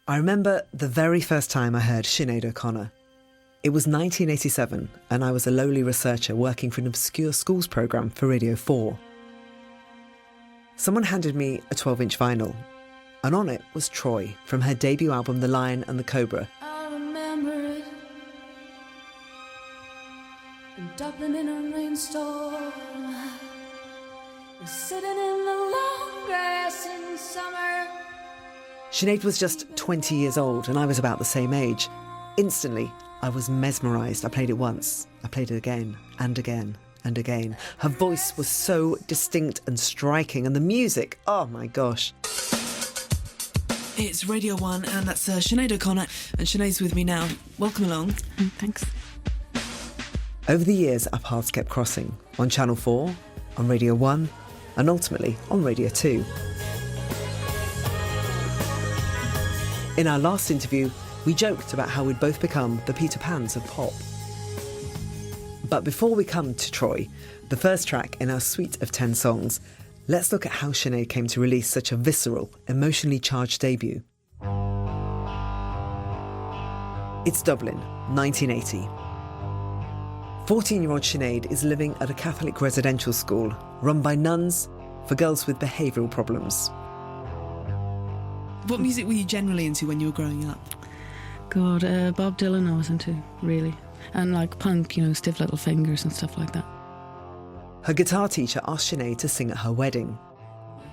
I remember the very first time I heard Sinead O'Connor. It was 1987 and I was a lowly researcher working for an obscure schools programme for Radio 4. Someone handed me a 12-inch vinyl, and on it was Troy from her debut album The Lion and the Cobra. I remember it in Dublin in a rainstorm. We're sitting in the long grass in summer. Sinead was just 20 years old and I was about the same age. Instantly, I was mesmerised. I played it once. I played it again and again and again. Her voice was so distinct and striking, and the music, oh my gosh. It's Radio 1 and that's Sinead O'Connor, and Sinead's with me now. Welcome along. Thanks. Over the years, our paths kept crossing. On Channel 4, on Radio 1, and ultimately on Radio 2. In our last interview, we joked about how we'd both become the Peter Pans of pop. But before we come to Troy, the first track in our suite of 10 songs, let's look at how Sinead came to release such a visceral, emotionally charged debut. It's Dublin, 1980. 14-year-old Sinead is living at a Catholic residential school run by nuns for girls with behavioural problems. What music were you generally into when you were growing up? God, Bob Dylan I was into, really. And like punk, Stiff Little Fingers and stuff like that. Her guitar teacher asked Sinead to sing at her wedding.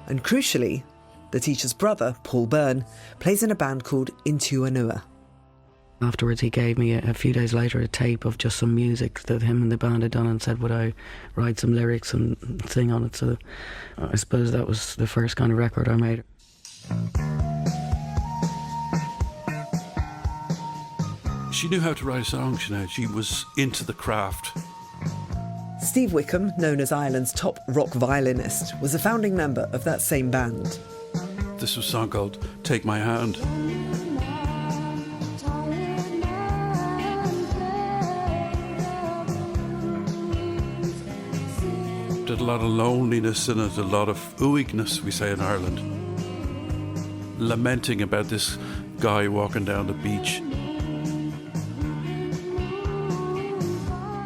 And crucially, the teacher's brother, Paul Byrne, plays in a band called Into Anua. Afterwards, he gave me a few days later a tape of just some music that him and the band had done, and said would I write some lyrics and sing on it. So I suppose that was the first kind of record I made. She knew how to write a song, Sinead. She was into the craft. Steve Wickham, known as Ireland's top rock violinist, was a founding member of that same band. This was a song called Take My Hand. Did a lot of loneliness in it, a lot of ooigness, we say in Ireland. Lamenting about this guy walking down the beach.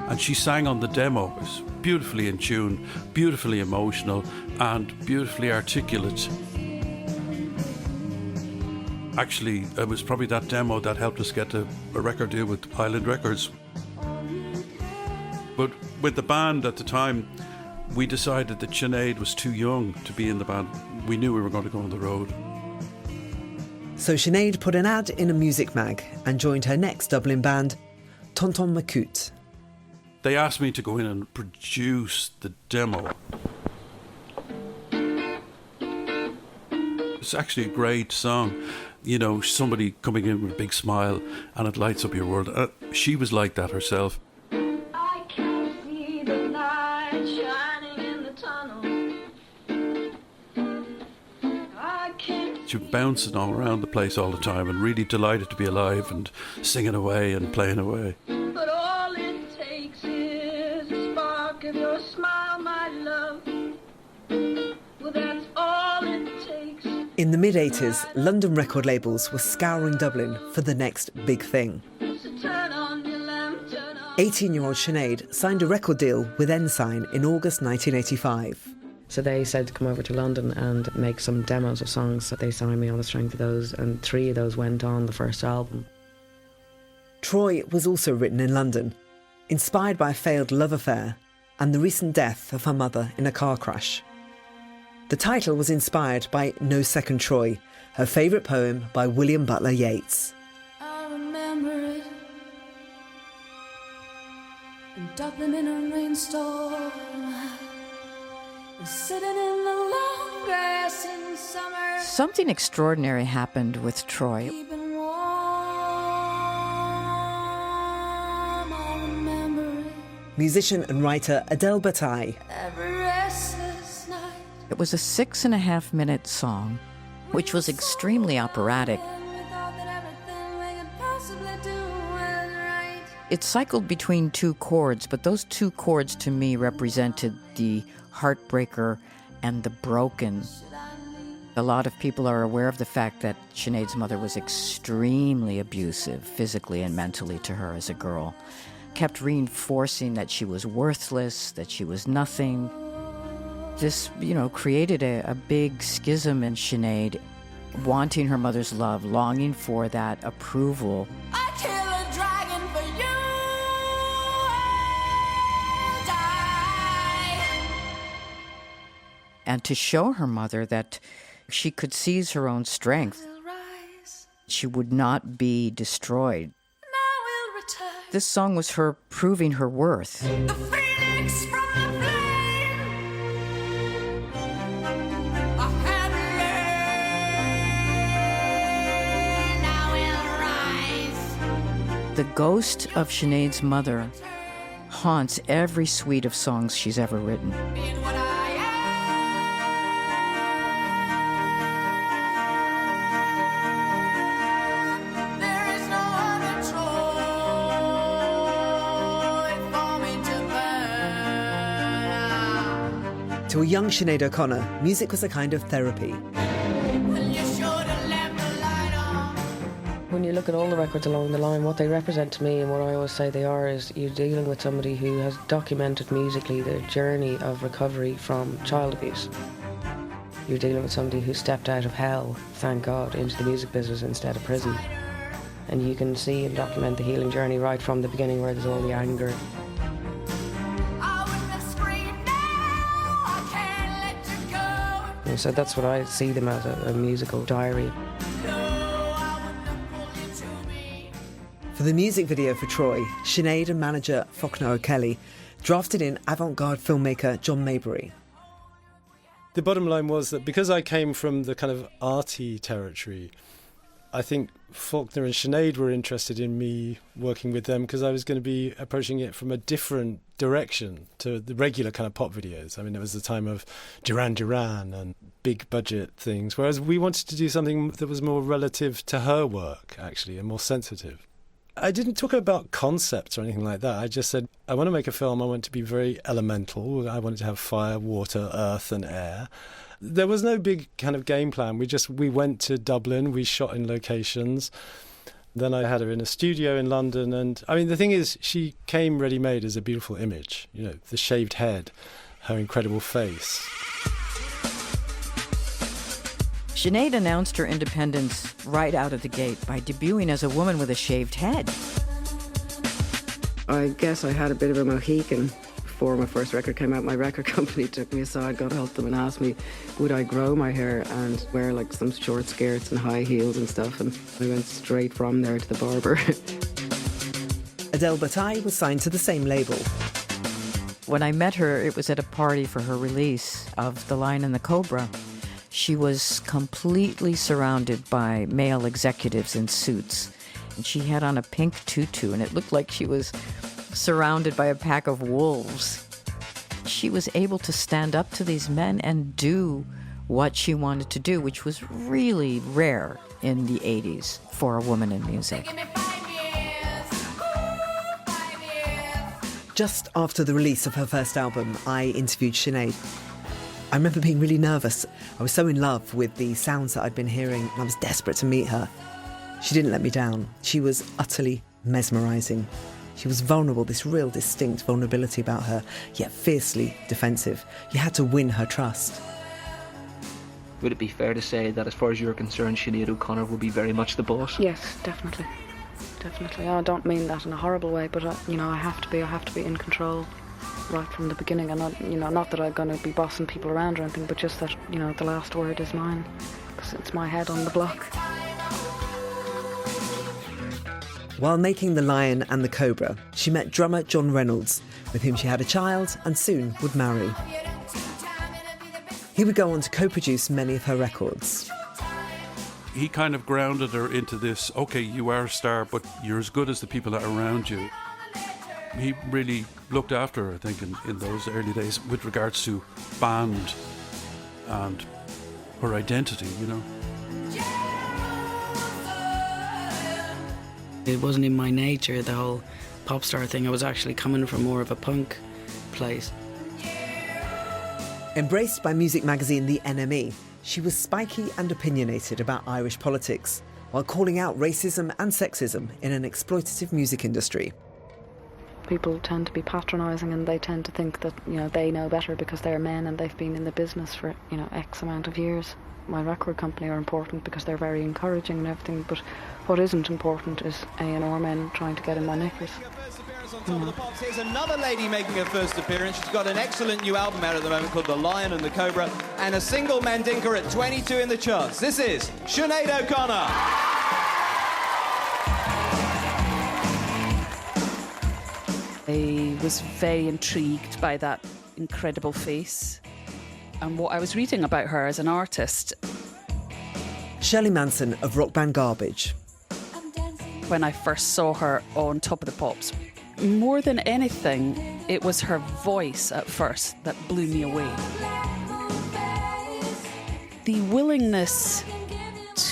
And she sang on the demo. It was beautifully in tune, beautifully emotional, and beautifully articulate. Actually, it was probably that demo that helped us get a record deal with Island Records. But with the band at the time, we decided that Sinead was too young to be in the band. We knew we were going to go on the road. So Sinead put an ad in a music mag and joined her next Dublin band, Tonton Macoute. They asked me to go in and produce the demo. It's actually a great song. Somebody coming in with a big smile and it lights up your world. She was like that herself. I can see the light shining in the tunnel. She was bouncing all around the place all the time and really delighted to be alive and singing away and playing away. But all it takes is a spark of your smile, my love. Well, that's all it takes. In the mid-80s, London record labels were scouring Dublin for the next big thing. So turn on your lamp, turn on. 18-year-old Sinead signed a record deal with Ensign in August 1985. So they said to come over to London and make some demos of songs. So they signed me on the strength of those, and 3 of those went on the first album. Troy was also written in London, inspired by a failed love affair and the recent death of her mother in a car crash. The title was inspired by No Second Troy, her favourite poem by William Butler Yeats. I remember it in Dublin in a rainstorm. We're sitting in the long grass in summer. Something extraordinary happened with Troy. Keeping warm, I remember it. Musician and writer Adele Bataille. Every restless night. It was a 6.5-minute song, which was extremely operatic. We thought that everything we could possibly do was right. It cycled between 2 chords, but those 2 chords to me represented the heartbreaker and the broken. A lot of people are aware of the fact that Sinead's mother was extremely abusive, physically and mentally, to her as a girl. Kept reinforcing that she was worthless, that she was nothing. This, created a big schism in Sinead, wanting her mother's love, longing for that approval. I kill a dragon for you and die. And to show her mother that she could seize her own strength. She would not be destroyed. This song was her proving her worth. The phoenix from the flame. I have learned. Now will rise. The ghost of Sinead's mother haunts every suite of songs she's ever written. Being what I am. There is no other Troy for me to burn. To a young Sinead O'Connor, music was a kind of therapy. Well, you should have left the light on. When you look at all the records along the line, what they represent to me and what I always say they are is you're dealing with somebody who has documented musically their journey of recovery from child abuse. You're dealing with somebody who stepped out of hell, thank God, into the music business instead of prison. And you can see and document the healing journey right from the beginning where there's all the anger. I wouldn't have screamed now. I can't let you go. And so that's what I see them as, a musical diary. No, I wouldn't have pulled you to me. For the music video for Troy, Sinead and manager Faulkner O'Kelly drafted in avant-garde filmmaker John Maybury. The bottom line was that because I came from the kind of arty territory, I think Faulkner and Sinead were interested in me working with them because I was going to be approaching it from a different direction to the regular kind of pop videos. I mean, it was the time of Duran Duran and big budget things, whereas we wanted to do something that was more relative to her work, actually, and more sensitive. I didn't talk about concepts or anything like that. I just said, I want to make a film. I want it to be very elemental. I want it to have fire, water, earth and air. There was no big kind of game plan. We went to Dublin. We shot in locations. Then I had her in a studio in London. And I mean, the thing is, she came ready-made as a beautiful image. You know, the shaved head, her incredible face. Sinead announced her independence right out of the gate by debuting as a woman with a shaved head. I guess I had a bit of a Mohican before my first record came out. My record company took me aside, God help them, and asked me would I grow my hair and wear like some short skirts and high heels and stuff, and I went straight from there to the barber. Adele Bataille was signed to the same label. When I met her, it was at a party for her release of The Lion and the Cobra. She was completely surrounded by male executives in suits. And she had on a pink tutu, and it looked like she was surrounded by a pack of wolves. She was able to stand up to these men and do what she wanted to do, which was really rare in the 80s for a woman in music. Give me 5 years. Ooh, 5 years. Just after the release of her first album, I interviewed Sinead. I remember being really nervous. I was so in love with the sounds that I'd been hearing, and I was desperate to meet her. She didn't let me down. She was utterly mesmerising. She was vulnerable, this real distinct vulnerability about her, yet fiercely defensive. You had to win her trust. Would it be fair to say that as far as you're concerned, Sinead O'Connor will be very much the boss? Yes, definitely. Definitely. I don't mean that in a horrible way, but I have to be in control right from the beginning, and not that I'm going to be bossing people around or anything, but just that, the last word is mine, because it's my head on the block. While making The Lion and the Cobra, she met drummer John Reynolds, with whom she had a child and soon would marry. He would go on to co-produce many of her records. He kind of grounded her into this, okay, you are a star, but you're as good as the people that are around you. He really looked after her, I think, in those early days with regards to band and her identity, It wasn't in my nature, the whole pop star thing. I was actually coming from more of a punk place. Embraced by music magazine The NME, she was spiky and opinionated about Irish politics, while calling out racism and sexism in an exploitative music industry. People tend to be patronising, and they tend to think that, you know, they know better because they're men and they've been in the business for, you know, X amount of years. My record company are important because they're very encouraging and everything, but what isn't important is A&R men trying to get in my knickers. Here's another lady making her first appearance. She's got an excellent new album out at the moment called The Lion and the Cobra, and a single Mandinka at 22 in the charts. This is Sinead O'Connor. I was very intrigued by that incredible face and what I was reading about her as an artist. Shirley Manson of rock band Garbage. When I first saw her on Top of the Pops, more than anything, it was her voice at first that blew me away. The willingness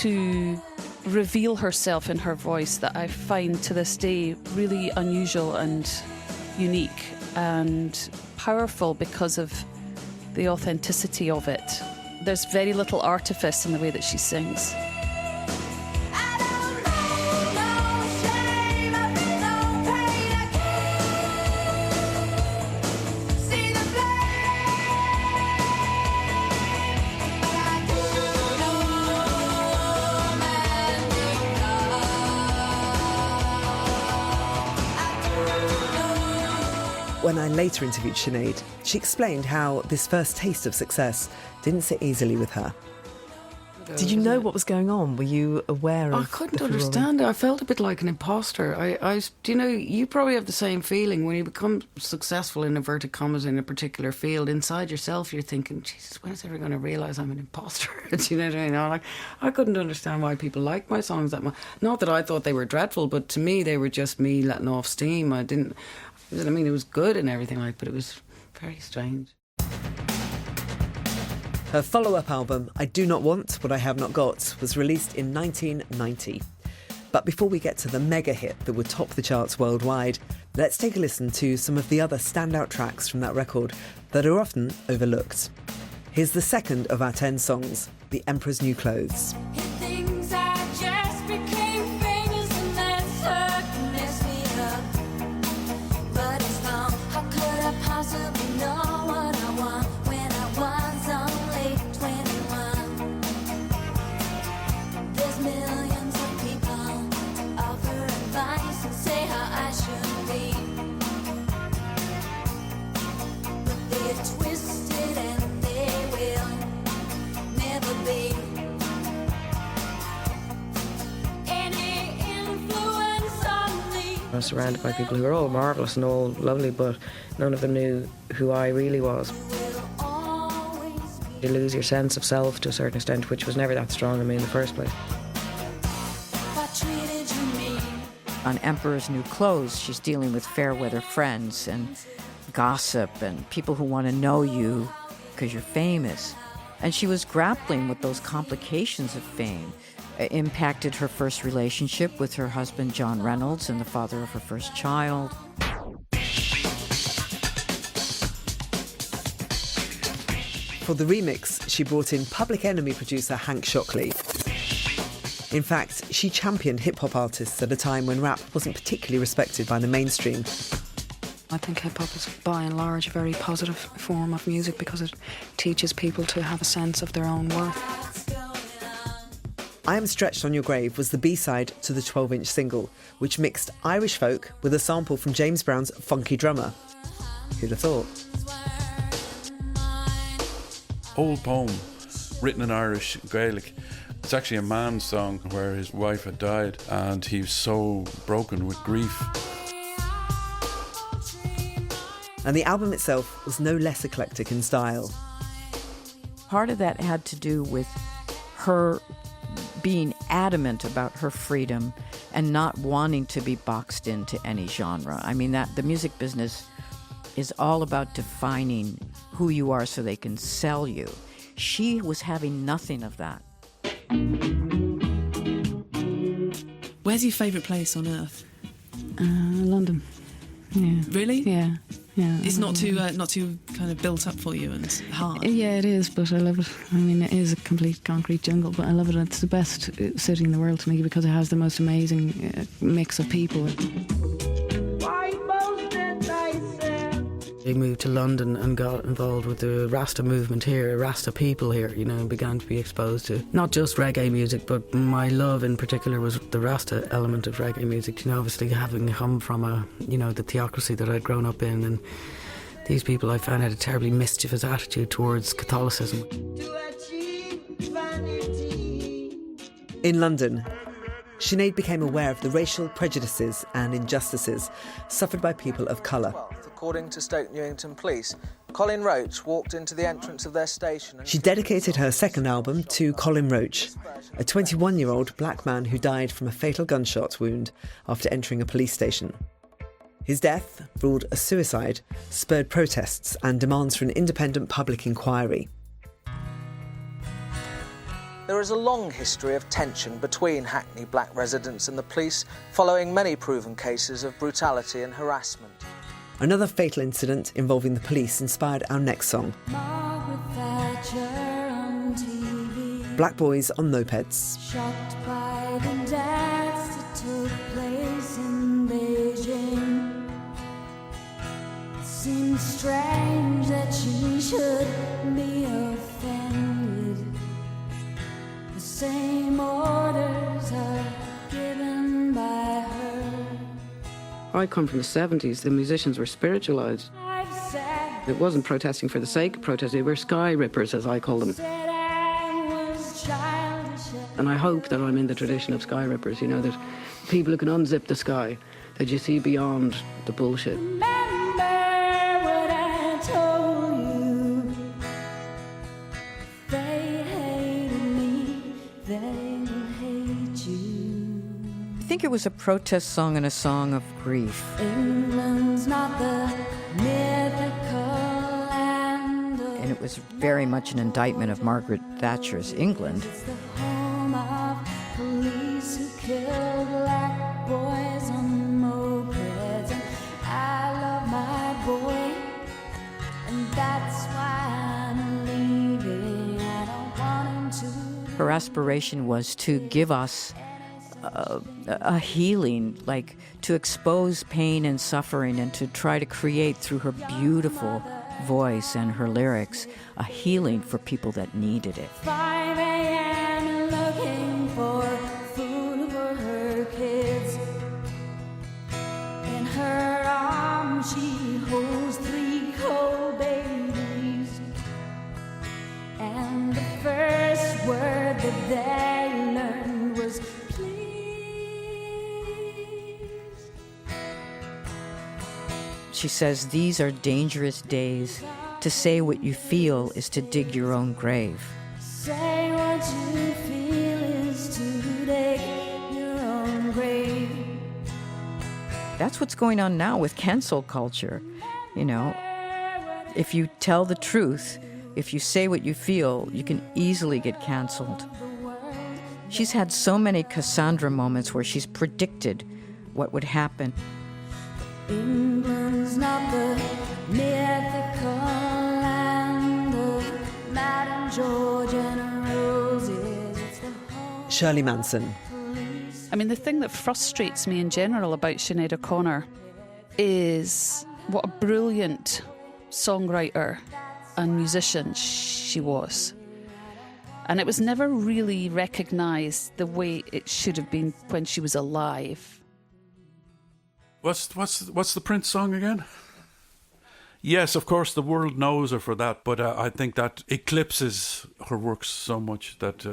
to reveal herself in her voice that I find to this day really unusual and unique and powerful because of the authenticity of it. There's very little artifice in the way that she sings. When I later interviewed Sinead, she explained how this first taste of success didn't sit easily with her. Did you know what was going on? Were you aware of I couldn't the furore? understand it. I felt a bit like an imposter. Do you know, you probably have the same feeling when you become successful in inverted commas in a particular field. Inside yourself, you're thinking, Jesus, when is everyone going to realise I'm an imposter? Do you know what I mean? I couldn't understand why people liked my songs that much. Not that I thought they were dreadful, but to me, they were just me letting off steam. It was good and everything, but it was very strange. Her follow-up album, I Do Not Want What I Have Not Got, was released in 1990. But before we get to the mega hit that would top the charts worldwide, let's take a listen to some of the other standout tracks from that record that are often overlooked. Here's the second of our 10 songs, The Emperor's New Clothes. I was surrounded by people who were all marvellous and all lovely, but none of them knew who I really was. You lose your sense of self to a certain extent, which was never that strong in me in the first place. On Emperor's New Clothes, she's dealing with fair weather friends and gossip and people who want to know you because you're famous. And she was grappling with those complications of fame. It impacted her first relationship with her husband, John Reynolds, and the father of her first child. For the remix, she brought in Public Enemy producer Hank Shockley. In fact, she championed hip-hop artists at a time when rap wasn't particularly respected by the mainstream. I think hip-hop is by and large a very positive form of music because it teaches people to have a sense of their own worth. I Am Stretched on Your Grave was the B-side to the 12-inch single, which mixed Irish folk with a sample from James Brown's Funky Drummer. Who'd have thought? Old poem, written in Irish Gaelic. It's actually a man's song where his wife had died and he was so broken with grief. And the album itself was no less eclectic in style. Part of that had to do with her being adamant about her freedom and not wanting to be boxed into any genre. I mean, that the music business is all about defining who you are so they can sell you. She was having nothing of that. Where's your favourite place on earth? London. Yeah. Really? Yeah. Yeah. It's not too kind of built up for you and hard. Yeah, it is, but I love it. I mean, it is a complete concrete jungle, but I love it. It's the best city in the world to me because it has the most amazing mix of people. He moved to London and got involved with the Rasta movement here, Rasta people here, you know, and began to be exposed to not just reggae music, but my love in particular was the Rasta element of reggae music, you know, obviously having come from the theocracy that I'd grown up in, and these people I found had a terribly mischievous attitude towards Catholicism. In London, Sinead became aware of the racial prejudices and injustices suffered by people of colour. According to Stoke Newington Police, Colin Roach walked into the entrance of their station and... She dedicated her second album to Colin Roach, a 21-year-old black man who died from a fatal gunshot wound after entering a police station. His death, ruled a suicide, spurred protests and demands for an independent public inquiry. There is a long history of tension between Hackney black residents and the police, following many proven cases of brutality and harassment. Another fatal incident involving the police inspired our next song. Black boys on mopeds. Shocked by the dance that took place in Beijing. It seems strange that she should be offended. The same orders are given by her. I come from the 70s. The musicians were spiritualised. It wasn't protesting for the sake of protesting. They were sky rippers, as I call them. And I hope that I'm in the tradition of sky rippers, you know, that people who can unzip the sky, that you see beyond the bullshit. I think it was a protest song and a song of grief. England's not the mythical land of... And it was very much an indictment of Margaret Thatcher's England. It's the home of police who kill black boys on mopeds. And I love my boy, and that's why I'm leaving. I don't want him to... Her aspiration was to give us a healing, like to expose pain and suffering and to try to create through her beautiful voice and her lyrics a healing for people that needed it. 5 a.m. looking for food for her kids. In her arms she holds 3 cold babies. And the first word that they learned was She says, these are dangerous days. To say what you feel is to dig your own grave. say what you feel is to dig your own grave. That's what's going on now with cancel culture. You know, if you tell the truth, if you say what you feel, you can easily get canceled. She's had so many Cassandra moments where she's predicted what would happen. England's not the mythical land of Madame George and roses. It's the home. Shirley Manson. I mean, the thing that frustrates me in general about Sinead O'Connor is what a brilliant songwriter and musician she was. And it was never really recognised the way it should have been when she was alive. What's the Prince song again? Yes, of course, the world knows her for that, but I think that eclipses her works so much that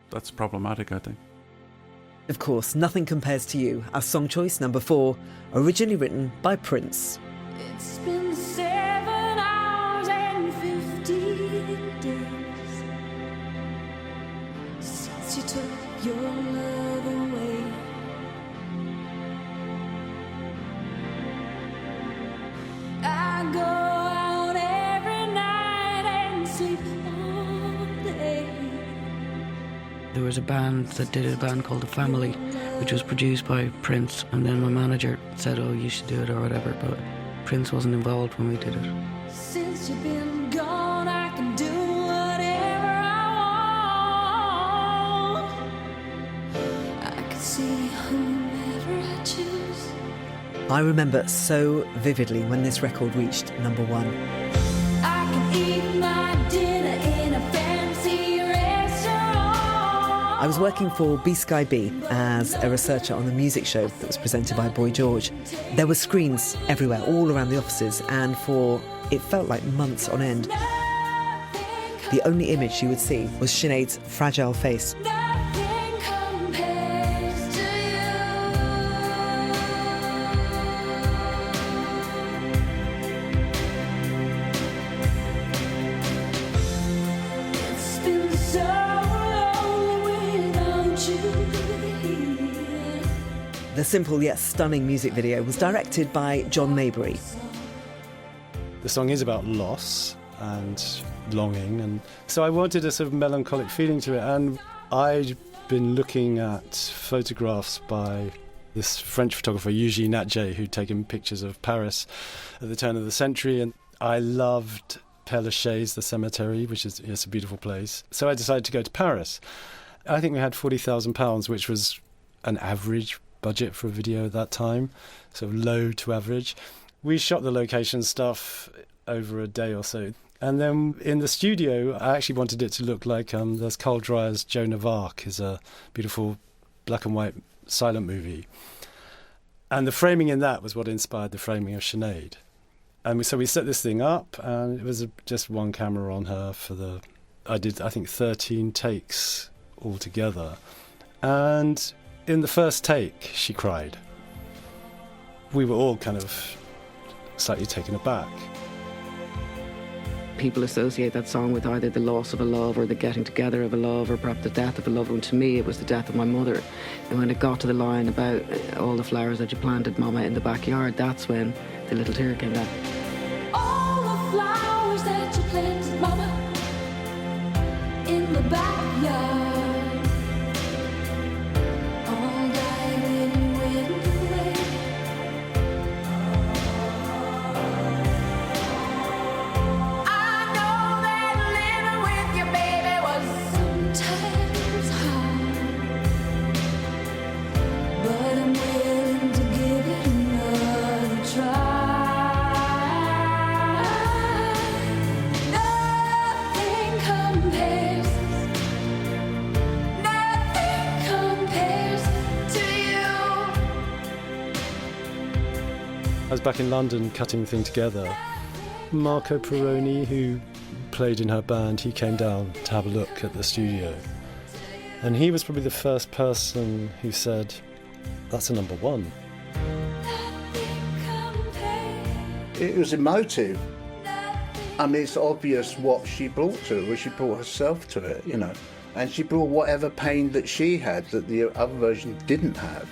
that's problematic, I think. Of course, Nothing Compares to You, our song choice number 4, originally written by Prince. It's been 7 hours and 50 days since you took your love away. I go out every night and sleep all day. There was a band that did a band called The Family, which was produced by Prince, and then my manager said, oh, you should do it or whatever, but Prince wasn't involved when we did it. Since you've been gone, I can do whatever I want. I can see whomever I choose. I remember so vividly when this record reached number one. I can eat my dinner in a fancy restaurant. I was working for B-Sky B as a researcher on the music show that was presented by Boy George. There were screens everywhere, all around the offices, and for, it felt like months on end, the only image you would see was Sinead's fragile face. Nothing compares to you. It's been so lonely without you here. The simple yet stunning music video was directed by John Maybury. The song is about loss and longing, and so I wanted a sort of melancholic feeling to it. And I'd been looking at photographs by this French photographer, Eugene Atget, who'd taken pictures of Paris at the turn of the century, and I loved Père Lachaise, the cemetery, which is it's a beautiful place. So I decided to go to Paris. I think we had £40,000, which was an average budget for a video at that time, so low to average. We shot the location stuff over a day or so. And then in the studio, I actually wanted it to look like there's Carl Dreyer's Joan of Arc, is a beautiful black and white silent movie. And the framing in that was what inspired the framing of Sinead. And so we set this thing up, and it was just one camera on her for I did, I think, 13 takes altogether. And in the first take, she cried. We were all kind of slightly taken aback. People associate that song with either the loss of a love or the getting together of a love or perhaps the death of a loved one. To me, it was the death of my mother. And when it got to the line about all the flowers that you planted, Mama, in the backyard, that's when the little tear came down. All the flowers that you planted, Mama, in the backyard, all died when you went away. I know that living with your baby was sometimes hard, but I'm willing to give it another try. Nothing compares to you. I was back in London cutting the thing together. Marco Perroni, who played in her band, he came down to have a look at the studio. And he was probably the first person who said, "That's a number one." It was emotive. I mean, it's obvious what she brought to it, she brought herself to it, you know. And she brought whatever pain that she had that the other version didn't have.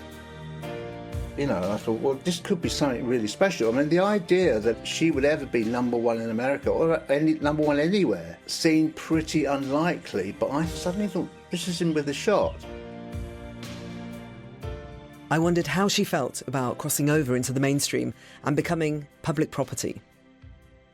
You know, I thought, well, this could be something really special. I mean, the idea that she would ever be number one in America or number one anywhere seemed pretty unlikely, but I suddenly thought, this is in with a shot. I wondered how she felt about crossing over into the mainstream and becoming public property.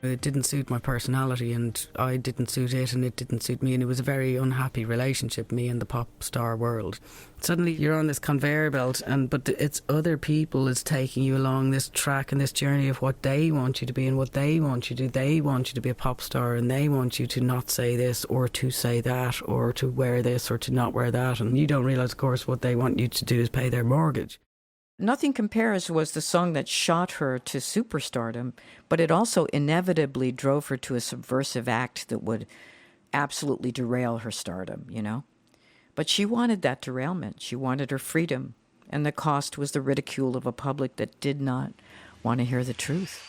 It didn't suit my personality, and I didn't suit it, and it didn't suit me, and it was a very unhappy relationship, me and the pop star world. Suddenly you're on this conveyor belt, but it's other people is taking you along this track and this journey of what they want you to be and what they want you to do. They want you to be a pop star, and they want you to not say this or to say that or to wear this or to not wear that, and you don't realise, of course, what they want you to do is pay their mortgage. Nothing Compares was the song that shot her to superstardom, but it also inevitably drove her to a subversive act that would absolutely derail her stardom, you know? But she wanted that derailment. She wanted her freedom, and the cost was the ridicule of a public that did not want to hear the truth.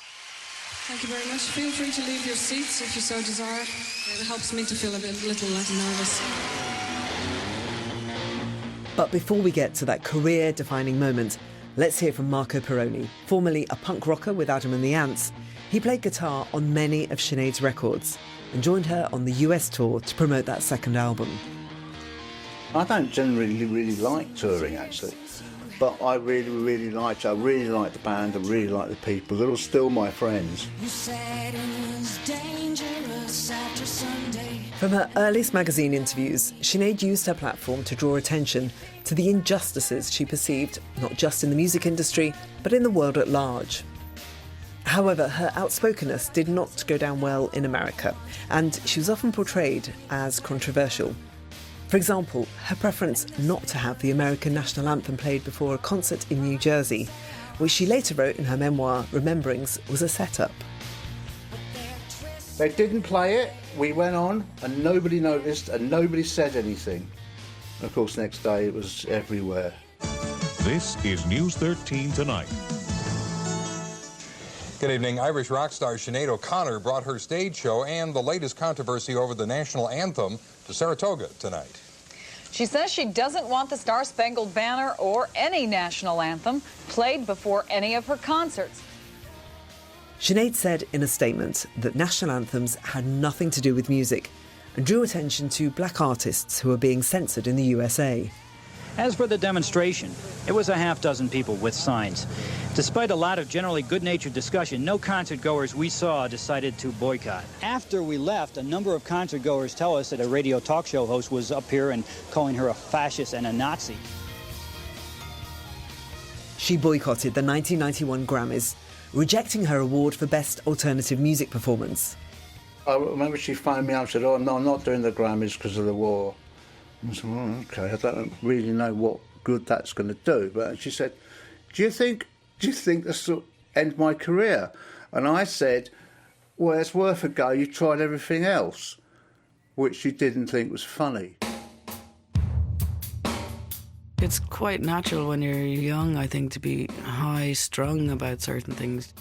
Thank you very much. Feel free to leave your seats if you so desire. It helps me to feel a little less nervous. But before we get to that career-defining moment, let's hear from Marco Perroni, formerly a punk rocker with Adam and the Ants. He played guitar on many of Sinead's records and joined her on the US tour to promote that second album. I don't generally really like touring, actually. But I really, really liked it. I really liked the band. I really liked the people. They're all still my friends. You said it was dangerous after Sunday. From her earliest magazine interviews, Sinead used her platform to draw attention to the injustices she perceived, not just in the music industry, but in the world at large. However, her outspokenness did not go down well in America, and she was often portrayed as controversial. For example, her preference not to have the American national anthem played before a concert in New Jersey, which she later wrote in her memoir, Rememberings, was a setup. They didn't play it, we went on, and nobody noticed, and nobody said anything. And of course, next day it was everywhere. This is News 13 Tonight. Good evening. Irish rock star Sinead O'Connor brought her stage show and the latest controversy over the national anthem to Saratoga tonight. She says she doesn't want the Star-Spangled Banner or any national anthem played before any of her concerts. Sinead said in a statement that national anthems had nothing to do with music and drew attention to black artists who were being censored in the USA. As for the demonstration, it was a half-dozen people with signs. Despite a lot of generally good-natured discussion, no concert-goers we saw decided to boycott. After we left, a number of concert-goers tell us that a radio talk show host was up here and calling her a fascist and a Nazi. She boycotted the 1991 Grammys, rejecting her award for Best Alternative Music Performance. I remember she phoned me up and said, "Oh, no, I'm not doing the Grammys because of the war." I said, "Oh, okay, I don't really know what good that's going to do." But she said, do you think this will end my career? And I said, well, it's worth a go. You tried everything else, which she didn't think was funny. It's quite natural when you're young, I think, to be high-strung about certain things,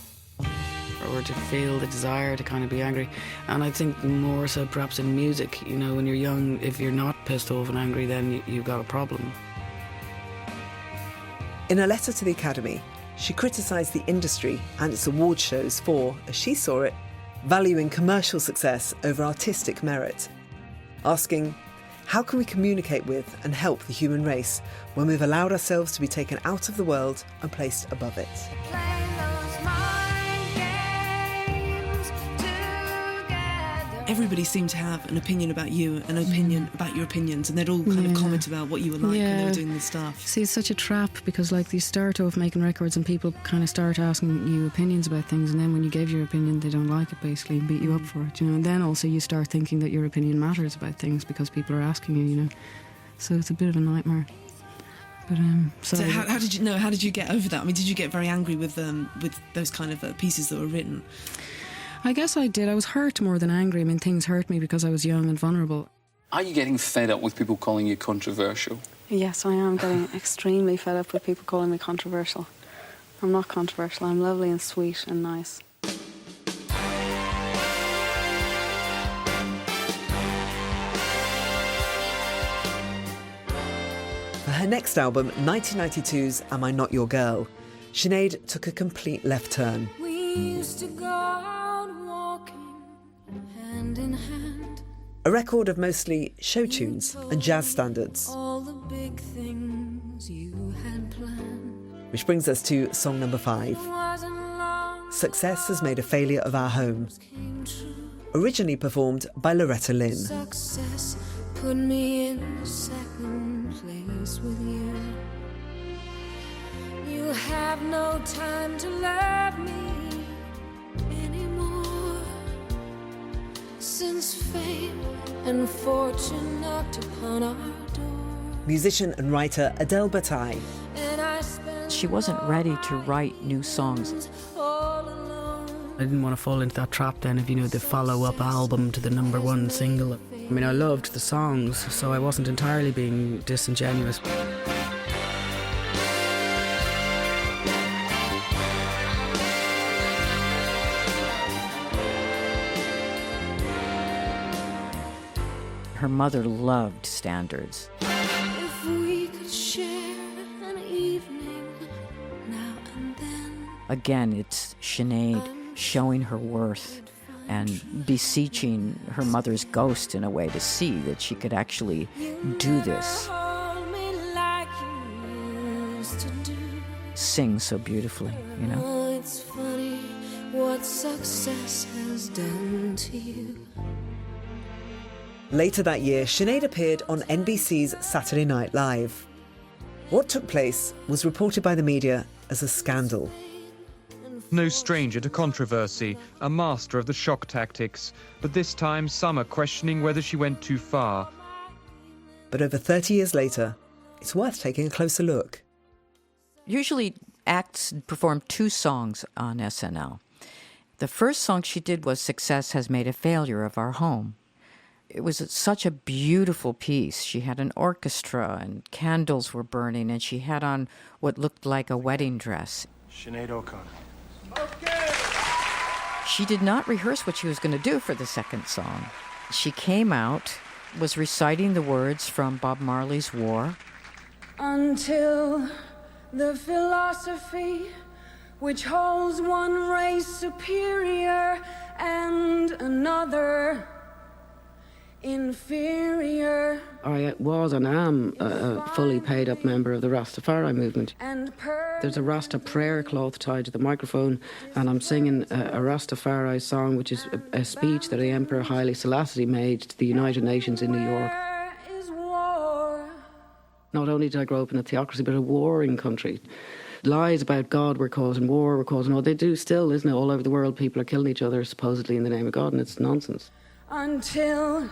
or to feel the desire to kind of be angry. And I think more so perhaps in music, you know, when you're young, if you're not pissed off and angry, then you've got a problem. In a letter to the Academy, she criticised the industry and its award shows for, as she saw it, valuing commercial success over artistic merit, asking, how can we communicate with and help the human race when we've allowed ourselves to be taken out of the world and placed above it? Everybody seemed to have an opinion about you, an opinion about your opinions, and they'd all kind of comment about what you were like when they were doing this stuff. See, it's such a trap because, like, you start off making records and people kind of start asking you opinions about things, and then when you give your opinion, they don't like it, basically, and beat you up for it, you know. And then also you start thinking that your opinion matters about things because people are asking you, you know. So it's a bit of a nightmare. But so how did you get over that? I mean, did you get very angry with those kind of pieces that were written? I guess I did. I was hurt more than angry. I mean, things hurt me because I was young and vulnerable. Are you getting fed up with people calling you controversial? Yes, I am getting extremely fed up with people calling me controversial. I'm not controversial. I'm lovely and sweet and nice. For her next album, 1992's Am I Not Your Girl, Sinead took a complete left turn. We used to go out walking hand in hand. A record of mostly show tunes and jazz standards. All the big things you had planned. Which brings us to song number 5. Success Has Made a Failure of Our Home. Originally performed by Loretta Lynn. Success put me in second place with you. You have no time to love me anymore, since fame and fortune knocked upon our door. Musician and writer Adele Bataille. She wasn't ready to write new songs. I didn't want to fall into that trap then of, you know, the follow-up album to the #1 single. I mean, I loved the songs, so I wasn't entirely being disingenuous. Her mother loved standards. If we could share an evening now and then. Again, it's Sinead showing her worth and beseeching her mother's ghost in a way to see that she could actually do this. Hold me like you used to do. sing so beautifully, you know. Oh, it's funny what success has done to you. Later that year, Sinead appeared on NBC's Saturday Night Live. What took place was reported by the media as a scandal. No stranger to controversy, a master of the shock tactics. But this time, some are questioning whether she went too far. But over 30 years later, it's worth taking a closer look. Usually, acts perform 2 songs on SNL. The first song she did was Success Has Made a Failure of Our Home. It was such a beautiful piece. She had an orchestra and candles were burning, and she had on what looked like a wedding dress. Sinead O'Connor. She did not rehearse what she was going to do for the second song. She came out, was reciting the words from Bob Marley's War. Until the philosophy which holds one race superior and another inferior. I was and am a fully paid up member of the Rastafari movement. There's a Rasta prayer cloth tied to the microphone, and I'm singing a Rastafari song, which is a speech that the Emperor Haile Selassie made to the United Nations in New York. Not only did I grow up in a theocracy, but a warring country. Lies about God were causing war, were causing all. They do still, isn't it? All over the world, people are killing each other supposedly in the name of God, and it's nonsense. Until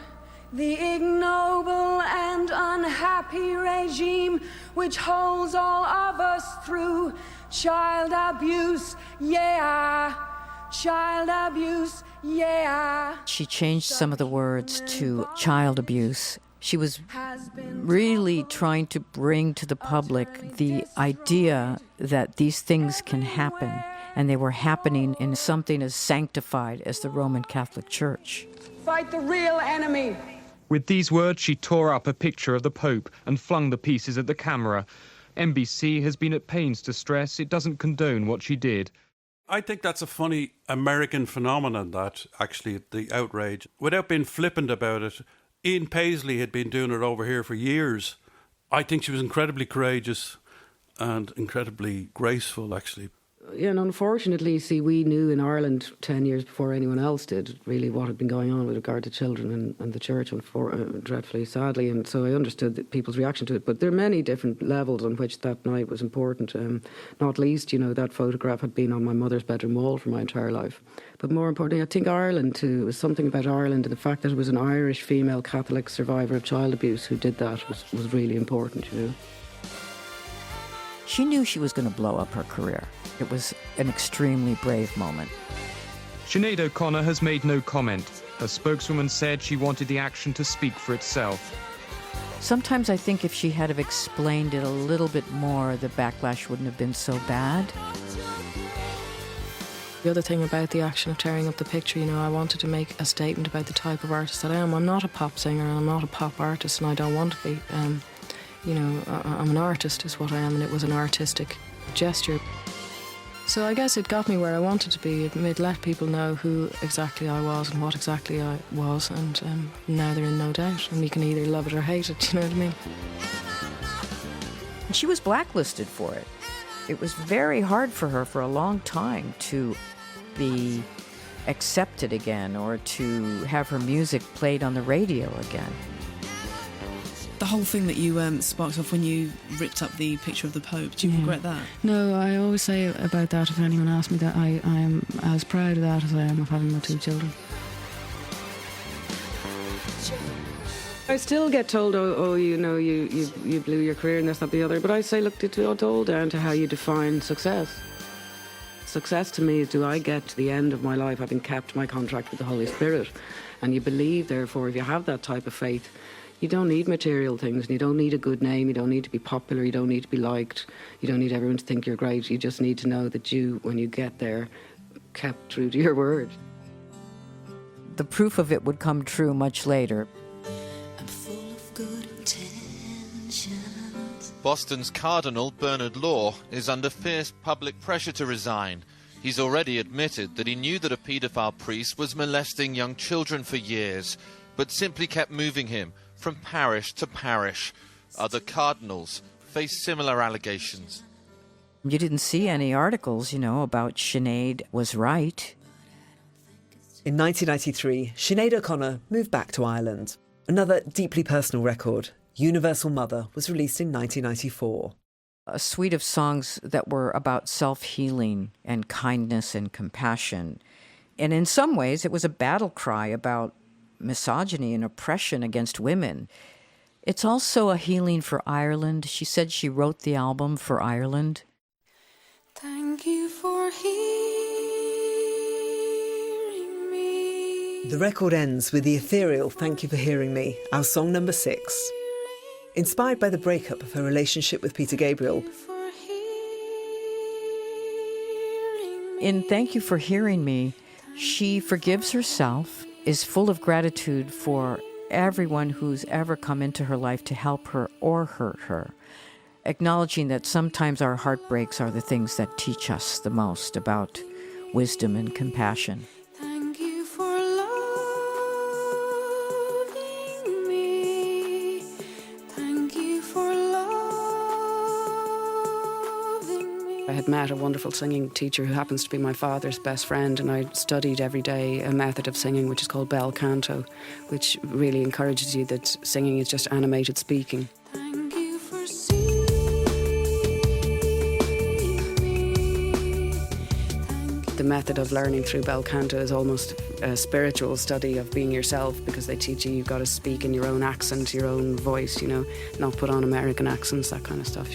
the ignoble and unhappy regime which holds all of us through child abuse, yeah, child abuse, yeah. She changed some of the words to child abuse. She was really trying to bring to the public the idea that these things can happen, and they were happening in something as sanctified as the Roman Catholic Church. Fight the real enemy. With these words, she tore up a picture of the Pope and flung the pieces at the camera. NBC has been at pains to stress it doesn't condone what she did. I think that's a funny American phenomenon, that actually, the outrage. Without being flippant about it, Ian Paisley had been doing it over here for years. I think she was incredibly courageous and incredibly graceful, actually. Yeah, and unfortunately, see, we knew in Ireland 10 years before anyone else did really what had been going on with regard to children and the church, dreadfully, sadly, and so I understood people's reaction to it. But there are many different levels on which that night was important, not least, you know, that photograph had been on my mother's bedroom wall for my entire life. But more importantly, I think Ireland too, it was something about Ireland, and the fact that it was an Irish female Catholic survivor of child abuse who did that was really important, you know. She knew she was going to blow up her career. It was an extremely brave moment. Sinead O'Connor has made no comment. Her spokeswoman said she wanted the action to speak for itself. Sometimes I think if she had have explained it a little bit more, the backlash wouldn't have been so bad. The other thing about the action of tearing up the picture, you know, I wanted to make a statement about the type of artist that I am. I'm not a pop singer and I'm not a pop artist, and I don't want to be. You know, I'm an artist is what I am, and it was an artistic gesture. So I guess it got me where I wanted to be. It let people know who exactly I was and what exactly I was, and now they're in no doubt, and you can either love it or hate it, you know what I mean? And she was blacklisted for it. It was very hard for her for a long time to be accepted again or to have her music played on the radio again. The whole thing that you sparked off when you ripped up the picture of the Pope, do you regret that? No, I always say about that, if anyone asks me that, I am as proud of that as I am of having my 2 children. I still get told, oh, you know, you blew your career and this, that, the other, but I say, look, it's all down to how you define success. Success to me is, do I get to the end of my life having kept my contract with the Holy Spirit? And you believe, therefore, if you have that type of faith, you don't need material things, and you don't need a good name, you don't need to be popular, you don't need to be liked, you don't need everyone to think you're great. You just need to know that you, when you get there, kept true to your word. The proof of it would come true much later. Boston's Cardinal Bernard Law is under fierce public pressure to resign. He's already admitted that he knew that a paedophile priest was molesting young children for years, but simply kept moving him from parish to parish. Other cardinals face similar allegations. You didn't see any articles, about Sinead was right. In 1993, Sinead O'Connor moved back to Ireland. Another deeply personal record, Universal Mother, was released in 1994. A suite of songs that were about self-healing and kindness and compassion. And in some ways, it was a battle cry about misogyny and oppression against women. It's also a healing for Ireland. She said she wrote the album for Ireland. Thank you for hearing me. The record ends with the ethereal Thank You for Hearing Me, our song number 6. Inspired by the breakup of her relationship with Peter Gabriel, in Thank You for Hearing Me, she forgives herself, is full of gratitude for everyone who's ever come into her life to help her or hurt her, acknowledging that sometimes our heartbreaks are the things that teach us the most about wisdom and compassion. Thank you for loving me. Thank you for loving me. I had met a wonderful singing teacher who happens to be my father's best friend, and I studied every day a method of singing which is called bel canto, which really encourages you that singing is just animated speaking. Thank you for seeing me. The method of learning through bel canto is almost a spiritual study of being yourself, because they teach you you've got to speak in your own accent, your own voice, not put on American accents, that kind of stuff,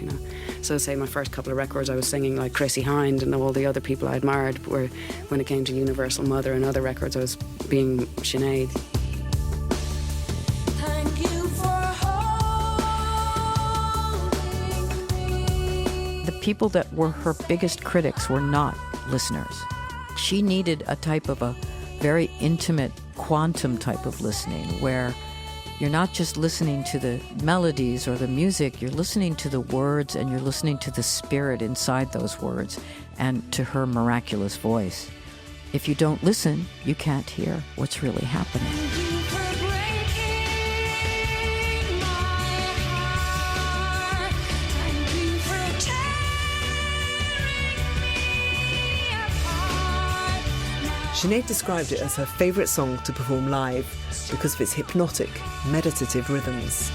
So say my first couple of records I was singing like Chrissie Hynde and all the other people I admired, where when it came to Universal Mother and other records I was being Sinead. Thank you for holding me. The people that were her biggest critics were not listeners. She needed a type of a very intimate quantum type of listening where you're not just listening to the melodies or the music, you're listening to the words and you're listening to the spirit inside those words and to her miraculous voice. If you don't listen, you can't hear what's really happening. Thank you for breaking my heart. Thank you for tearing me apart. Sinead described it as her favourite song to perform live because of its hypnotic, meditative rhythms.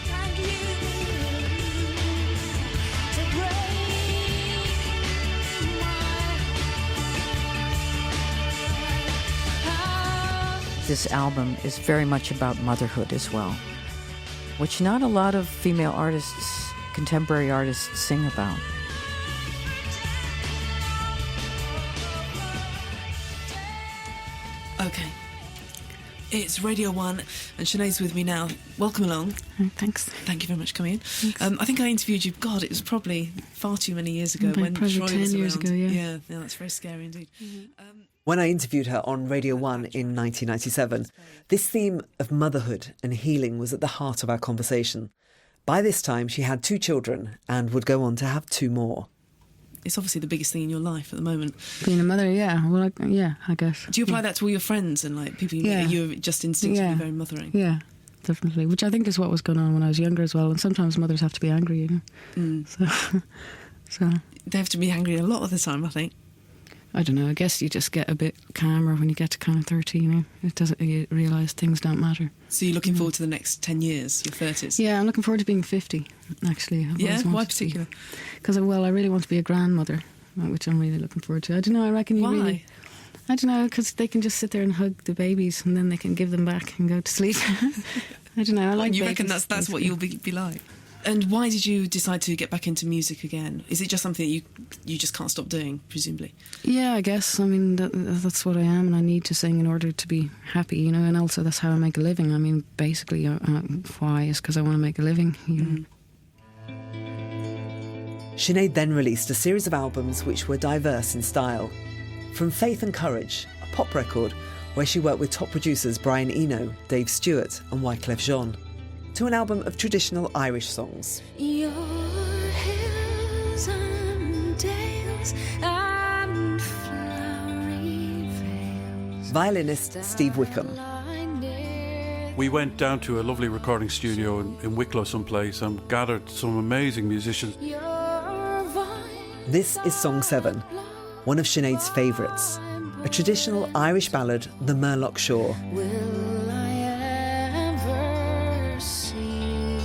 This album is very much about motherhood as well, which not a lot of female artists, contemporary artists, sing about. Okay. It's Radio 1, and Sinead's with me now. Welcome along. Thanks. Thank you very much for coming in. I think I interviewed you, God, it was probably far too many years ago. When probably Troy 10 was years around. ago, yeah. Yeah, that's very scary indeed. When I interviewed her on Radio 1 in 1997, this theme of motherhood and healing was at the heart of our conversation. By this time, she had 2 children and would go on to have 2 more. It's obviously the biggest thing in your life at the moment. Being a mother, yeah. Well, I guess. Do you apply that to all your friends and people you meet? You're just instinctively very mothering? Yeah, definitely. Which I think is what was going on when I was younger as well. And sometimes mothers have to be angry, So they have to be angry a lot of the time, I think. I don't know. I guess you just get a bit calmer when you get to kind of 30. You realise things don't matter. So you're looking forward to the next 10 years, your 30s? Yeah, I'm looking forward to being 50. Actually, why particular? Because I really want to be a grandmother, which I'm really looking forward to. I don't know. I reckon you Why? really. I don't know, because they can just sit there and hug the babies, and then they can give them back and go to sleep. I don't know. I like. You babies, reckon that's what you'll be like? And why did you decide to get back into music again? Is it just something that you just can't stop doing, presumably? Yeah, I guess. I mean, that's what I am, and I need to sing in order to be happy, and also that's how I make a living. I mean, basically, why is because I want to make a living. Sinead then released a series of albums which were diverse in style. From Faith and Courage, a pop record where she worked with top producers Brian Eno, Dave Stewart and Wyclef Jean, to an album of traditional Irish songs. Your hills and dales and flowery vales. Violinist Steve Wickham. We went down to a lovely recording studio in Wicklow someplace and gathered some amazing musicians. This is Song 7, one of Sinead's favourites, a traditional Irish ballad, The Murloc Shore. Will I ever see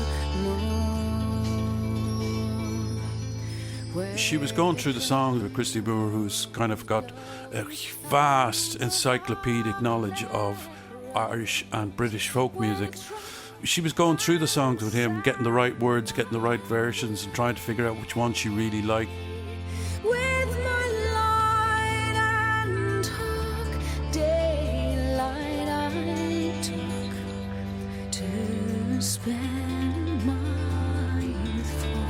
more? She was going through the songs with Christy Brewer, who's kind of got a vast encyclopedic knowledge of Irish and British folk music. She was going through the songs with him, getting the right words, getting the right versions, and trying to figure out which one she really liked. With my light and talk, daylight I took to spend my youthful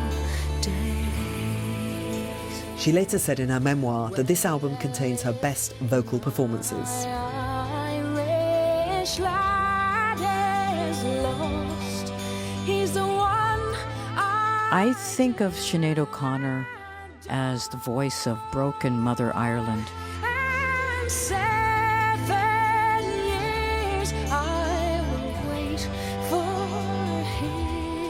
days. She later said in her memoir that this album contains her best vocal performances. Irish lad is lost. He's the one I think of Sinead O'Connor as the voice of broken Mother Ireland. and 7 years I will wait for him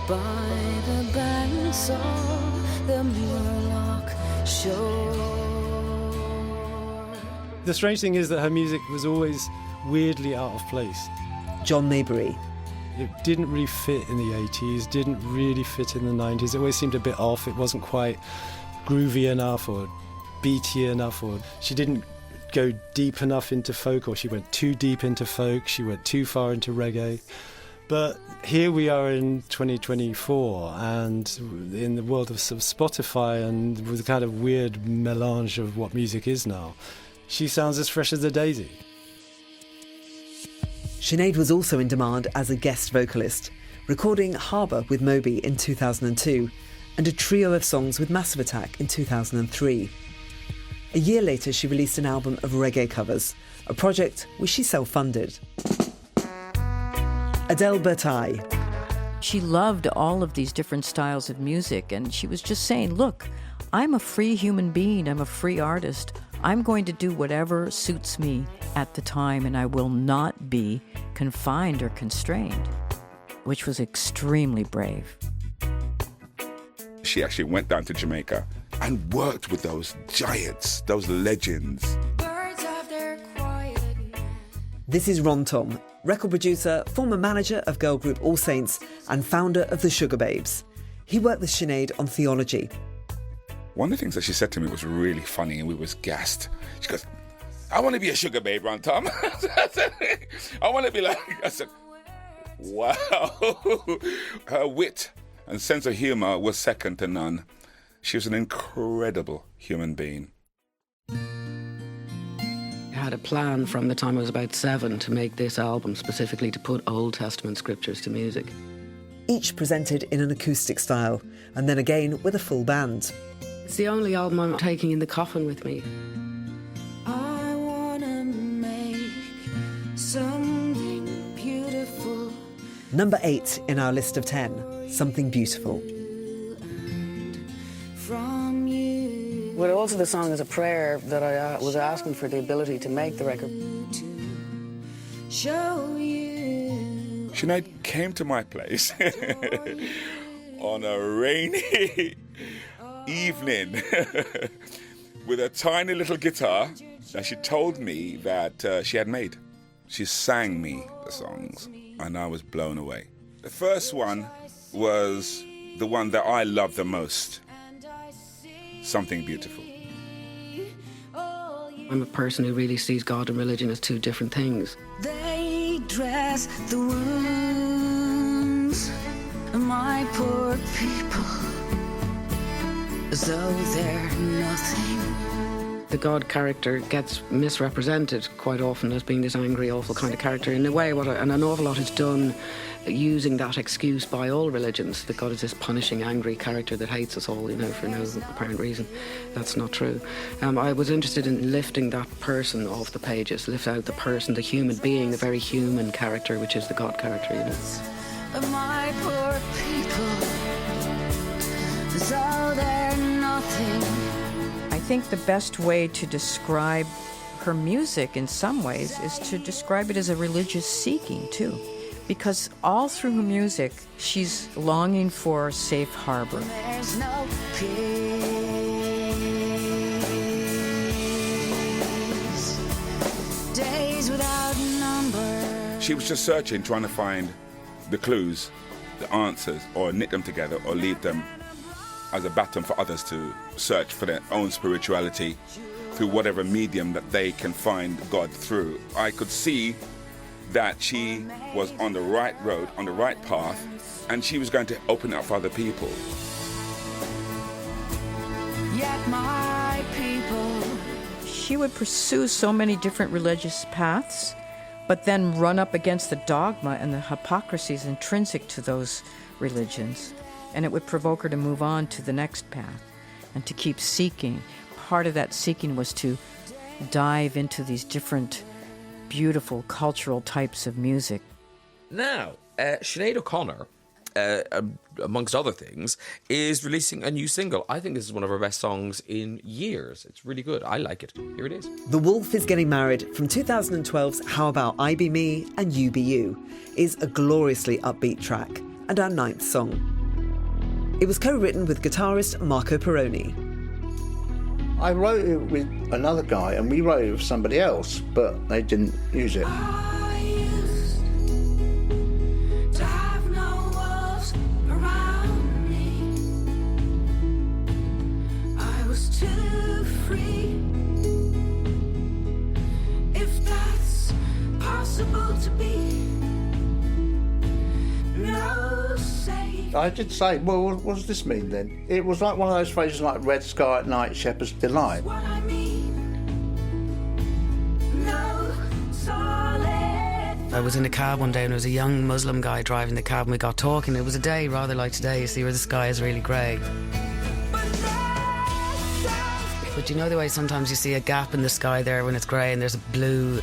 by the banks of the Murloc shore. The strange thing is that her music was always weirdly out of place. John Maybury. It didn't really fit in the 80s, didn't really fit in the 90s. It always seemed a bit off. It wasn't quite groovy enough or beaty enough, or she didn't go deep enough into folk, or she went too deep into folk, she went too far into reggae. But here we are in 2024, and in the world of sort of Spotify and with a kind of weird melange of what music is now, she sounds as fresh as a daisy. Sinead was also in demand as a guest vocalist, recording Harbour with Moby in 2002 and a trio of songs with Massive Attack in 2003. A year later, she released an album of reggae covers, a project which she self-funded. Adele Bertai. She loved all of these different styles of music, and she was just saying, look, I'm a free human being, I'm a free artist. I'm going to do whatever suits me at the time, and I will not be confined or constrained, which was extremely brave. She actually went down to Jamaica and worked with those giants, those legends. This is Ron Tom, record producer, former manager of girl group All Saints, and founder of the Sugar Babes. He worked with Sinead on Theology. One of the things that she said to me was really funny, and we was gassed. She goes, I want to be a sugar babe, Ron Tom. I want to be like, I said, wow. Her wit and sense of humour was second to none. She was an incredible human being. I had a plan from the time I was about 7 to make this album specifically to put Old Testament scriptures to music. Each presented in an acoustic style, and then again with a full band. It's the only album I'm taking in the coffin with me. I wanna make something beautiful. Number 8 in our list of 10, Something Beautiful. From you. But also the song is a prayer that I was asking for the ability to make the record. Show you. Sinead came to my place on a rainy evening with a tiny little guitar that she told me that she had made. She sang me the songs, and I was blown away. The first one was the one that I love the most, Something Beautiful. I'm a person who really sees God and religion as two different things. They dress the wounds of my poor people as though they're nothing. The God character gets misrepresented quite often as being this angry, awful kind of character. In a way, and an awful lot is done using that excuse by all religions, that God is this punishing, angry character that hates us all, for no apparent reason. That's not true. I was interested in lifting that person off the pages, lift out the person, the human being, the very human character, which is the God character, Of my poor people as though they're nothing. I think the best way to describe her music in some ways is to describe it as a religious seeking too. because all through her music, she's longing for a safe harbor. There's no peace. Days without number. She was just searching, trying to find the clues, the answers, or knit them together, or leave them as a baton for others to search for their own spirituality through whatever medium that they can find God through. I could see that she was on the right road, on the right path, and she was going to open up for other people. Yet my people. She would pursue so many different religious paths, but then run up against the dogma and the hypocrisies intrinsic to those religions. And it would provoke her to move on to the next path and to keep seeking. Part of that seeking was to dive into these different beautiful cultural types of music. Now, Sinead O'Connor, amongst other things, is releasing a new single. I think this is one of her best songs in years. It's really good. I like it. Here it is. The Wolf is Getting Married from 2012's How About I Be Me and You Be You is a gloriously upbeat track and our 9th song. It was co-written with guitarist Marco Perroni. I wrote it with another guy and we wrote it with somebody else, but they didn't use it. I used to have no wolves around me. I was too free. If that's possible to be. No say. I did say, well, what does this mean then? It was like one of those phrases like red sky at night, shepherd's delight. What I mean. No solid. I was in a cab one day and there was a young Muslim guy driving the cab and we got talking. It was a day rather like today, you see, where the sky is really grey. But you know the way sometimes you see a gap in the sky there when it's grey and there's a blue.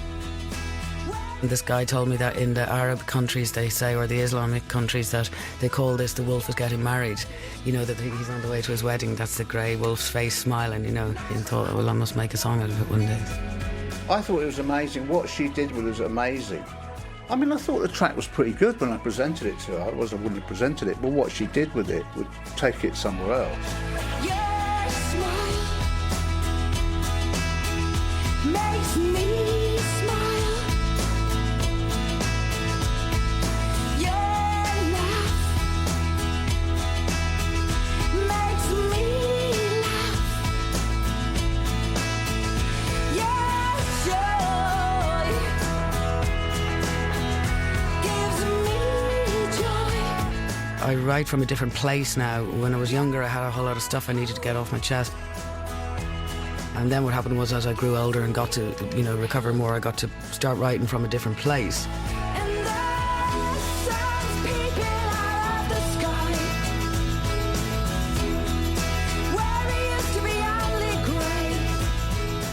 And this guy told me that in the Arab countries they say, or the Islamic countries, that they call this the wolf is getting married. You know, that he's on the way to his wedding, that's the grey wolf's face smiling, you know. And thought, well, I must make a song out of it one day. I thought it was amazing. What she did with it was amazing. I mean, I thought the track was pretty good when I presented it to her. I wouldn't have presented it, but what she did with it would take it somewhere else. Your smile makes me smile. Your laugh makes me laugh. Your joy gives me joy. I write from a different place now. When I was younger, I had a whole lot of stuff I needed to get off my chest. And then what happened was, as I grew older and got to, you know, recover more, I got to start writing from a different place.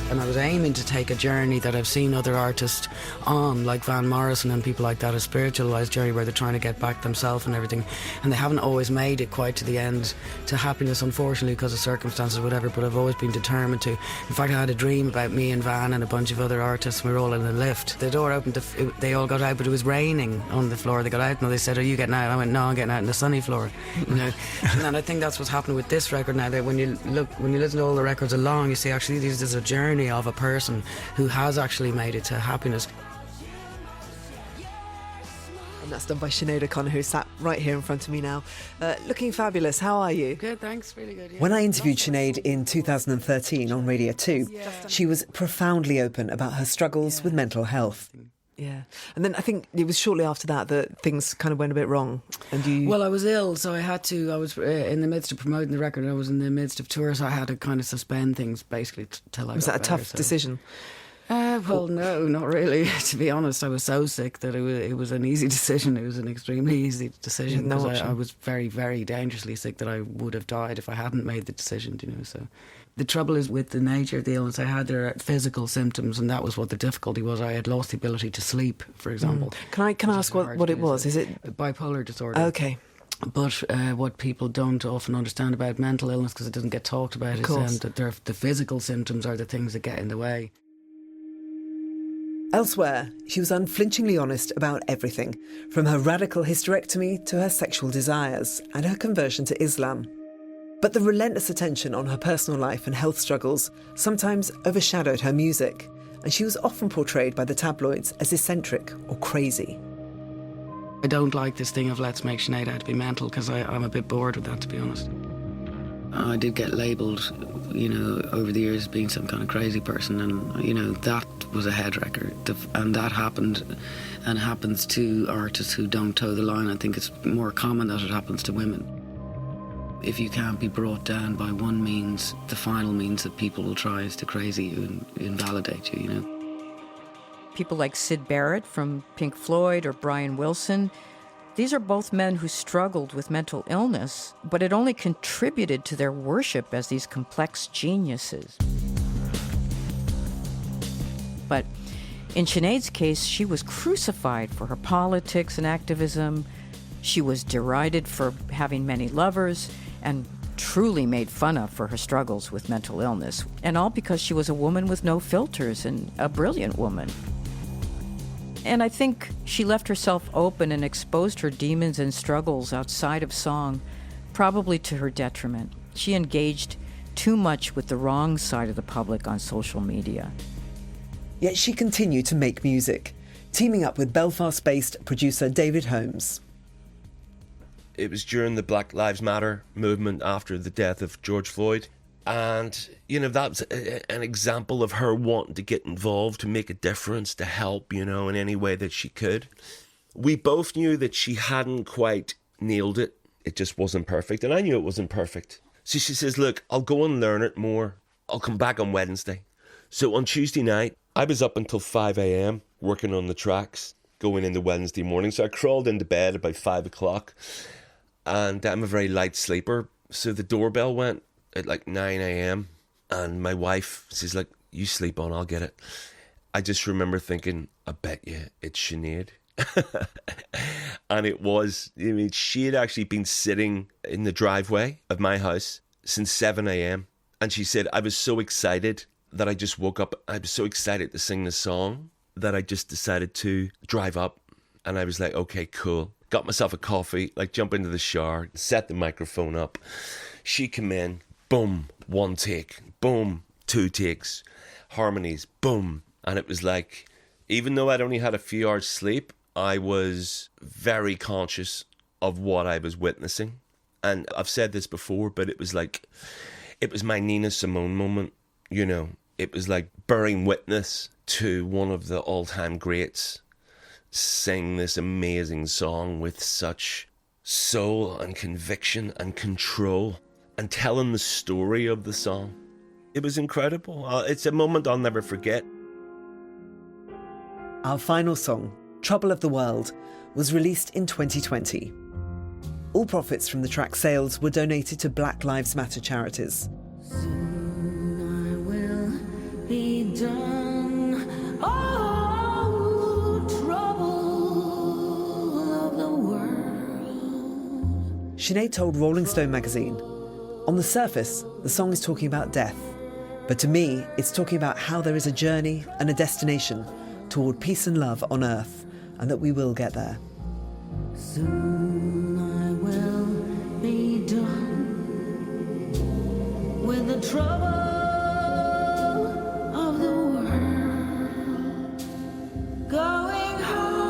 And I was aiming to take a journey that I've seen other artists on, like Van Morrison and people like that, a spiritualised journey where they're trying to get back themselves and everything. And they haven't always made it quite to the end, to happiness, unfortunately, because of circumstances or whatever, but I've always been determined to. In fact, I had a dream about me and Van and a bunch of other artists. We were all in a lift. The door opened, they all got out, but it was raining on the floor. They got out and they said, are you getting out? I went, no, I'm getting out on the sunny floor. You know? And I think that's what's happening with this record now, that when you listen to all the records along, you see actually this is a journey of a person who has actually made it to happiness. And that's done by Sinead O'Connor, who sat right here in front of me now. Looking fabulous. How are you? Good, thanks. Really good. Yeah. When I interviewed Sinead in 2013 on Radio 2, she was profoundly open about her struggles with mental health. Yeah. And then I think it was shortly after that things kind of went a bit wrong. And you... Well, I was ill, so I was in the midst of promoting the record. I was in the midst of tours, so I had to kind of suspend things basically till I got better. Was that a tough decision? Well, no, not really. To be honest, I was so sick that it was an easy decision. It was an extremely easy decision. No because option. I was very, very dangerously sick that I would have died if I hadn't made the decision, you know, so... The trouble is with the nature of the illness I had, there are physical symptoms, and that was what the difficulty was. I had lost the ability to sleep, for example. Can I ask what it was? Is it bipolar disorder? Okay. But what people don't often understand about mental illness, because it doesn't get talked about, is that the physical symptoms are the things that get in the way. Elsewhere, she was unflinchingly honest about everything, from her radical hysterectomy to her sexual desires and her conversion to Islam. But the relentless attention on her personal life and health struggles sometimes overshadowed her music, and she was often portrayed by the tabloids as eccentric or crazy. I don't like this thing of let's make Sinead out to be mental, because I'm a bit bored with that, to be honest. I did get labelled, over the years as being some kind of crazy person, and, that was a head-wrecker. And that happened and happens to artists who don't toe the line. I think it's more common that it happens to women. If you can't be brought down by one means, the final means that people will try is to crazy you and invalidate you, People like Syd Barrett from Pink Floyd or Brian Wilson, these are both men who struggled with mental illness, but it only contributed to their worship as these complex geniuses. But in Sinead's case, she was crucified for her politics and activism. She was derided for having many lovers and truly made fun of for her struggles with mental illness, and all because she was a woman with no filters and a brilliant woman. And I think she left herself open and exposed her demons and struggles outside of song, probably to her detriment. She engaged too much with the wrong side of the public on social media. Yet she continued to make music, teaming up with Belfast-based producer David Holmes. It was during the Black Lives Matter movement after the death of George Floyd. And, that's an example of her wanting to get involved, to make a difference, to help, in any way that she could. We both knew that she hadn't quite nailed it. It just wasn't perfect. And I knew it wasn't perfect. So she says, look, I'll go and learn it more. I'll come back on Wednesday. So on Tuesday night, I was up until 5 a.m. working on the tracks, going into Wednesday morning. So I crawled into bed about 5 o'clock. And I'm a very light sleeper. So the doorbell went at like 9 a.m. and my wife says, like, you sleep on, I'll get it. I just remember thinking, I bet you it's Sinead. And it was. She had actually been sitting in the driveway of my house since 7 a.m. And she said, I was so excited that I just woke up. I was so excited to sing the song that I just decided to drive up. And I was like, okay, cool. Got myself a coffee, jump into the shower, set the microphone up. She came in, boom, one take, boom, two takes, harmonies, boom. And it was like, even though I'd only had a few hours sleep, I was very conscious of what I was witnessing. And I've said this before, but it was my Nina Simone moment, It was like bearing witness to one of the all-time greats sing this amazing song with such soul and conviction and control and telling the story of the song. It was incredible. It's a moment I'll never forget. Our final song, Trouble of the World, was released in 2020. All profits from the track sales were donated to Black Lives Matter charities. Soon I will be done. Oh, trouble of the world. Sinead told Rolling Stone magazine, on the surface, the song is talking about death. But to me, it's talking about how there is a journey and a destination toward peace and love on Earth, and that we will get there. Soon I will be done with the trouble of the world. Going home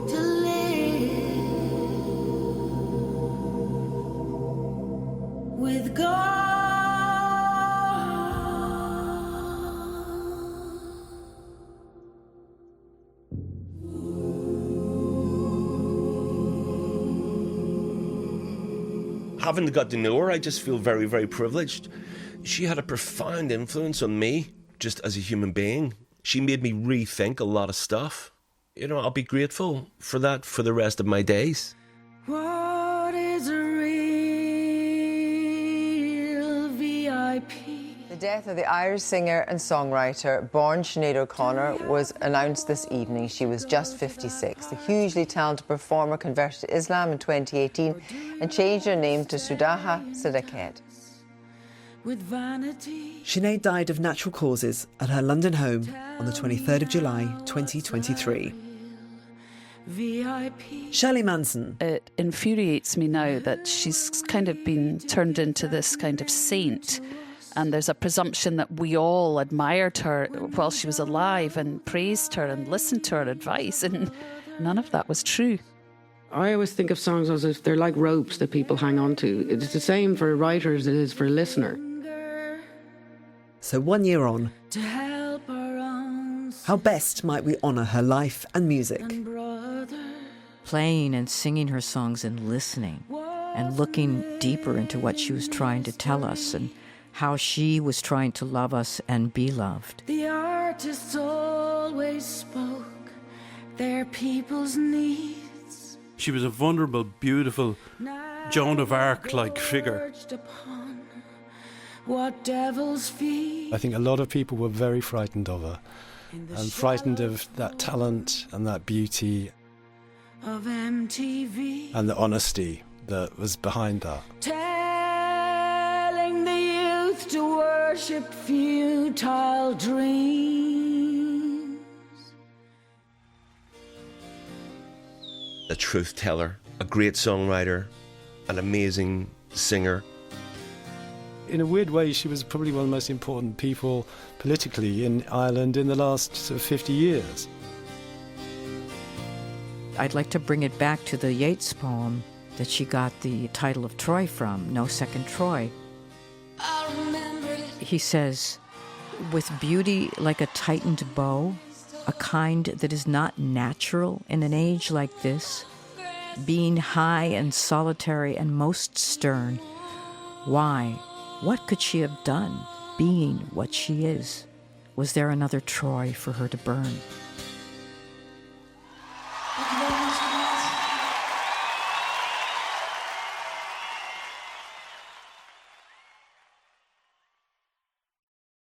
to live with God. Having got to know her, I just feel very, very privileged. She had a profound influence on me, just as a human being. She made me rethink a lot of stuff. I'll be grateful for that for the rest of my days. What is a real VIP? The death of the Irish singer and songwriter born Sinead O'Connor was announced this evening. She was just 56. The hugely talented performer converted to Islam in 2018 and changed her name to Sudaha Siddiqui. with vanity. Sinead died of natural causes at her London home on the 23rd of July 2023. Shirley Manson. It infuriates me now that she's kind of been turned into this kind of saint, and there's a presumption that we all admired her while she was alive and praised her and listened to her advice, and none of that was true. I always think of songs as if they're like ropes that people hang on to. It's the same for a writer as it is for a listener. So 1 year on, To help our own how best might we honour her life and music? Playing and singing her songs and listening and looking deeper into what she was trying to tell us and how she was trying to love us and be loved. The artists always spoke their people's needs. She was a vulnerable, beautiful, Joan of Arc-like figure. What devils feed. I think a lot of people were very frightened of her and frightened of that talent and that beauty Of MTV. and the honesty that was behind that. Telling the youth to worship futile dreams. A truth teller, a great songwriter, an amazing singer. In a weird way, she was probably one of the most important people politically in Ireland in the last sort of 50 years. I'd like to bring it back to the Yeats poem that she got the title of Troy from, No Second Troy. He says, with beauty like a tightened bow, a kind that is not natural in an age like this, being high and solitary and most stern, why, what could she have done, being what she is? Was there another Troy for her to burn?